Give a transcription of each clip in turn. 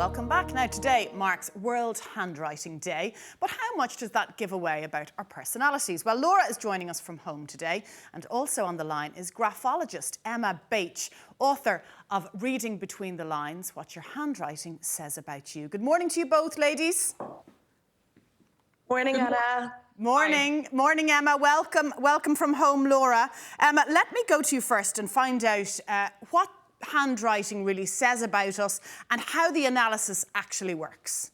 welcome back. Now, today marks World Handwriting Day, but how much does that give away about our personalities? Well, Laura is joining us from home today, and also on the line is graphologist Emma Bache, author of Reading Between the Lines, What Your Handwriting Says About You. Good morning to you both, ladies. Morning, Anna. Morning. Hi. Morning, Emma. Welcome from home, Laura. Emma, let me go to you first and find out what handwriting really says about us and how the analysis actually works.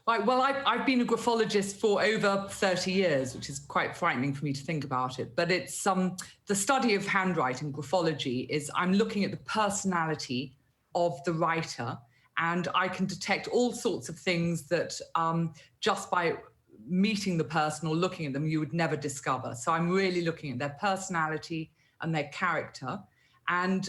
Right, well, I've been a graphologist for over 30 years, which is quite frightening for me to think about it. But it's the study of handwriting, graphology, is I'm looking at the personality of the writer, and I can detect all sorts of things that just by meeting the person or looking at them, you would never discover. So I'm really looking at their personality and their character. And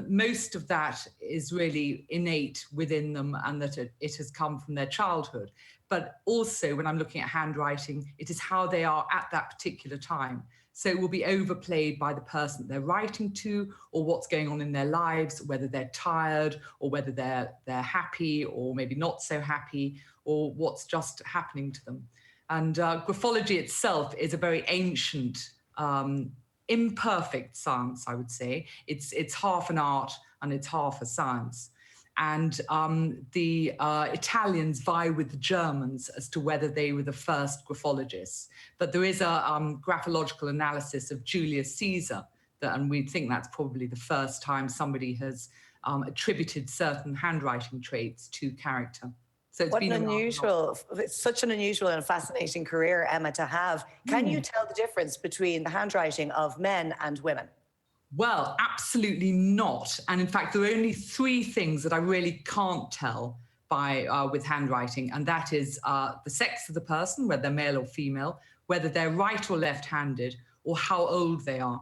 most of that is really innate within them, and that it has come from their childhood. But also, when I'm looking at handwriting, it is how they are at that particular time. So it will be overplayed by the person they're writing to, or what's going on in their lives, whether they're tired, or whether they're happy, or maybe not so happy, or what's just happening to them. And graphology itself is a very ancient imperfect science, I would say. It's half an art and it's half a science. And the Italians vie with the Germans as to whether they were the first graphologists. But there is a graphological analysis of Julius Caesar, and we think that's probably the first time somebody has attributed certain handwriting traits to character. So it's such an unusual and fascinating career, Emma, to have. Can you tell the difference between the handwriting of men and women? Well, absolutely not. And in fact, there are only three things that I really can't tell with handwriting, and that is the sex of the person, whether they're male or female, whether they're right or left-handed, or how old they are.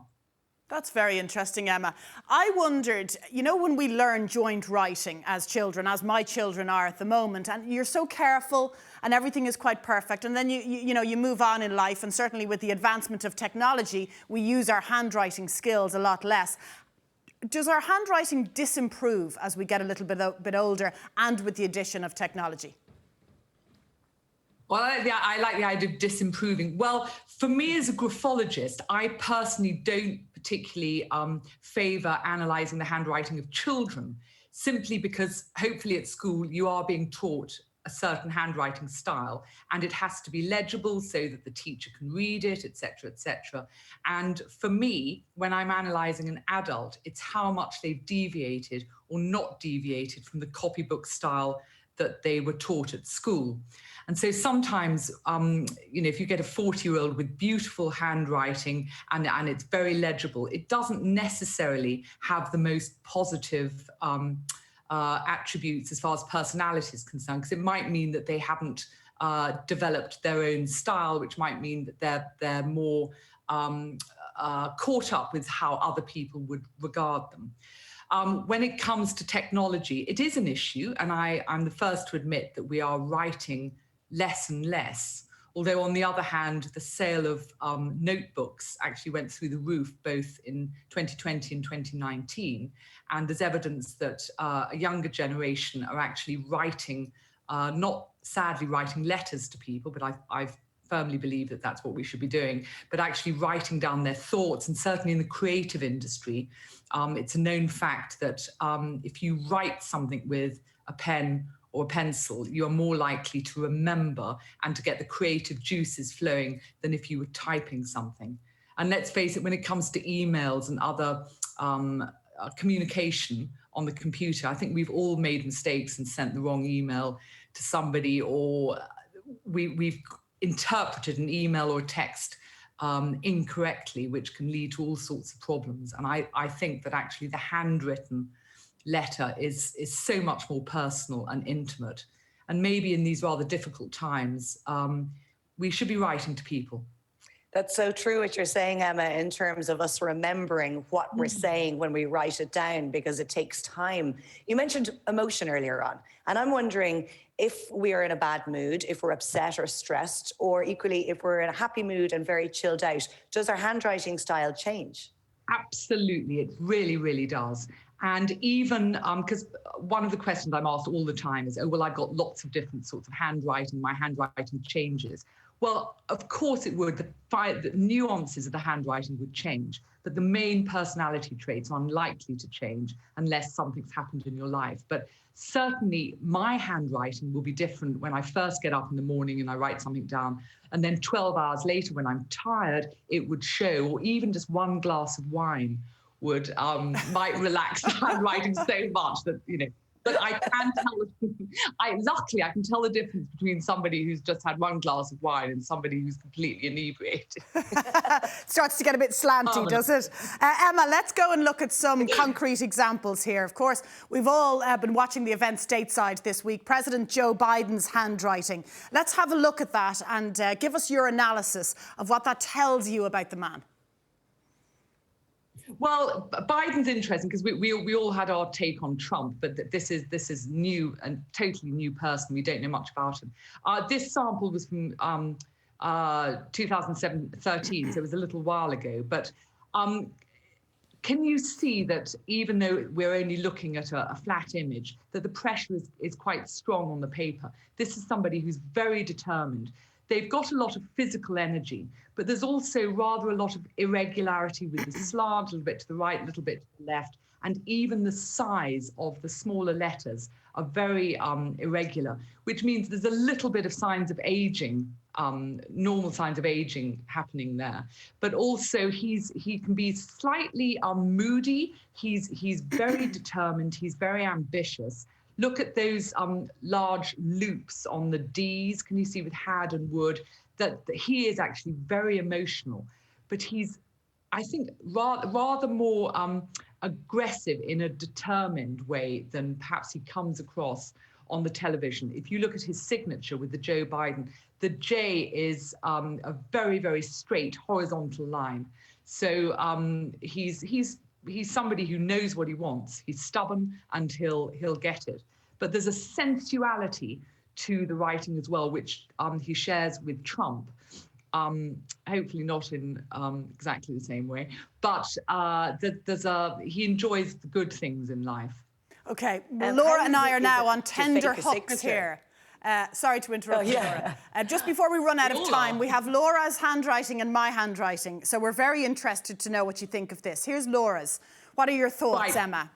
That's very interesting, Emma. I wondered, you know, when we learn joint writing as children, as my children are at the moment, and you're so careful and everything is quite perfect, and then you move on in life, and certainly with the advancement of technology, we use our handwriting skills a lot less. Does our handwriting disimprove as we get a little bit older and with the addition of technology? Well, I like the idea of disimproving. Well, for me as a graphologist, I personally don't particularly favour analysing the handwriting of children, simply because hopefully at school you are being taught a certain handwriting style, and it has to be legible so that the teacher can read it, etc., etc. And for me, when I'm analysing an adult, it's how much they've deviated or not deviated from the copybook style that they were taught at school. And so sometimes, if you get a 40-year-old with beautiful handwriting and it's very legible, it doesn't necessarily have the most positive attributes as far as personality is concerned, because it might mean that they haven't developed their own style, which might mean that they're more caught up with how other people would regard them. When it comes to technology, it is an issue, and I'm the first to admit that we are writing less and less. Although, on the other hand, the sale of notebooks actually went through the roof both in 2020 and 2019. And there's evidence that a younger generation are actually writing, not sadly writing letters to people, but I firmly believe that that's what we should be doing, but actually writing down their thoughts. And certainly in the creative industry, it's a known fact that if you write something with a pen or a pencil, you're more likely to remember and to get the creative juices flowing than if you were typing something. And let's face it, when it comes to emails and other communication on the computer, I think we've all made mistakes and sent the wrong email to somebody, or we've interpreted an email or text incorrectly, which can lead to all sorts of problems. And I think that actually the handwritten letter is so much more personal and intimate. And maybe in these rather difficult times, we should be writing to people. That's so true what you're saying, Emma, in terms of us remembering what we're saying when we write it down, because it takes time. You mentioned emotion earlier on, and I'm wondering if we are in a bad mood, if we're upset or stressed, or equally if we're in a happy mood and very chilled out, does our handwriting style change? Absolutely, it really, really does. And even because one of the questions I'm asked all the time is, oh, well, I've got lots of different sorts of handwriting, my handwriting changes. Well, of course it would. The nuances of the handwriting would change, but the main personality traits are unlikely to change unless something's happened in your life. But certainly my handwriting will be different when I first get up in the morning and I write something down. And then 12 hours later, when I'm tired, it would show, or even just one glass of wine would might relax the handwriting so much that, you know, but I can tell, luckily I can tell the difference between somebody who's just had one glass of wine and somebody who's completely inebriated. Starts to get a bit slanty, does it? Emma, let's go and look at some concrete examples here. Of course, we've all been watching the events stateside this week. President Joe Biden's handwriting. Let's have a look at that and give us your analysis of what that tells you about the man. Well, Biden's interesting because we all had our take on Trump, but this is new and totally new person. We don't know much about him. This sample was from 2013, so it was a little while ago. But can you see that even though we're only looking at a flat image, that the pressure is quite strong on the paper? This is somebody who's very determined. They've got a lot of physical energy, but there's also rather a lot of irregularity with the slant, a little bit to the right, a little bit to the left, and even the size of the smaller letters are very irregular, which means there's a little bit of signs of aging, normal signs of aging happening there. But also he can be slightly moody. He's very determined. He's very ambitious. Look at those large loops on the Ds. Can you see with had and would that he is actually very emotional, but he's, I think, rather more aggressive in a determined way than perhaps he comes across on the television. If you look at his signature with the Joe Biden, the J is a very, very straight horizontal line. So he's somebody who knows what he wants. He's stubborn and he'll get it. But there's a sensuality to the writing as well, which he shares with Trump. Hopefully not in exactly the same way, but he enjoys the good things in life. Okay, well, Laura and I are now on tender hooks here. Sorry to interrupt you, Laura. Just before we run out of time, we have Laura's handwriting and my handwriting. So we're very interested to know what you think of this. Here's Laura's. What are your thoughts, Emma?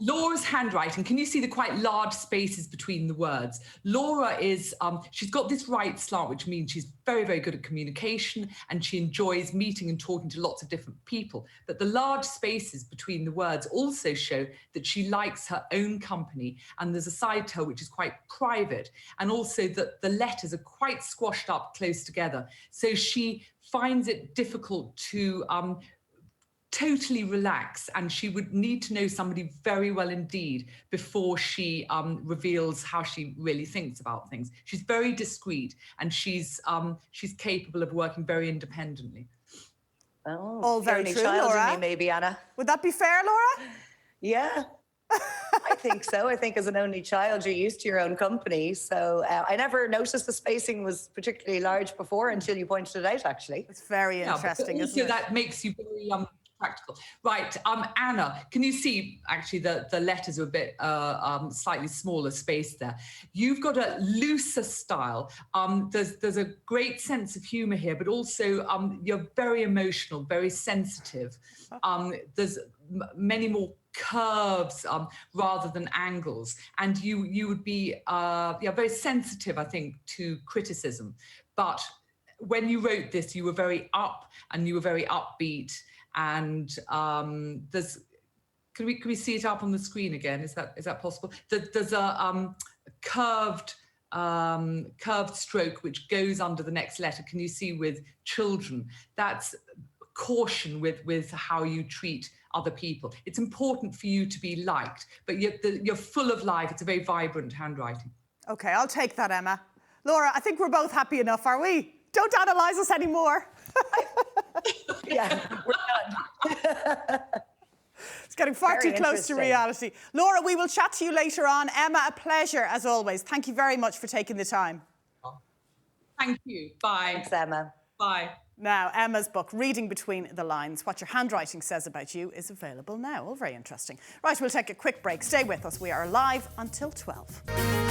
Laura's handwriting, can you see the quite large spaces between the words? Laura is, she's got this right slant, which means she's very, very good at communication and she enjoys meeting and talking to lots of different people. But the large spaces between the words also show that she likes her own company, and there's a side to her which is quite private, and also that the letters are quite squashed up close together. So she finds it difficult to totally relax, and she would need to know somebody very well indeed before she reveals how she really thinks about things. She's very discreet, and she's capable of working very independently. Oh, all very true, Laura. Maybe, Anna. Would that be fair, Laura? Yeah. I think so. I think as an only child, you're used to your own company. So I never noticed the spacing was particularly large before until you pointed it out, actually. It's very interesting, but isn't it? that makes you very practical. Right, Anna, can you see actually the letters are a bit slightly smaller space there? You've got a looser style. There's a great sense of humor here, but also you're very emotional, very sensitive. There's many more curves rather than angles, and you would be very sensitive, I think, to criticism. But when you wrote this, you were very up and you were very upbeat. And can we see it up on the screen again? Is that possible? There's a curved stroke which goes under the next letter. Can you see with children? That's caution with how you treat other people. It's important for you to be liked, but you're full of life. It's a very vibrant handwriting. Okay, I'll take that, Emma. Laura, I think we're both happy enough, are we? Don't analyse us anymore. Yeah, we're done. It's getting far too close to reality. Laura, we will chat to you later on. Emma, a pleasure as always. Thank you very much for taking the time. Thank you. Bye. Thanks, Emma. Bye. Now, Emma's book, Reading Between the Lines, What Your Handwriting Says About You, is available now. All very interesting. Right, we'll take a quick break. Stay with us. We are live until 12.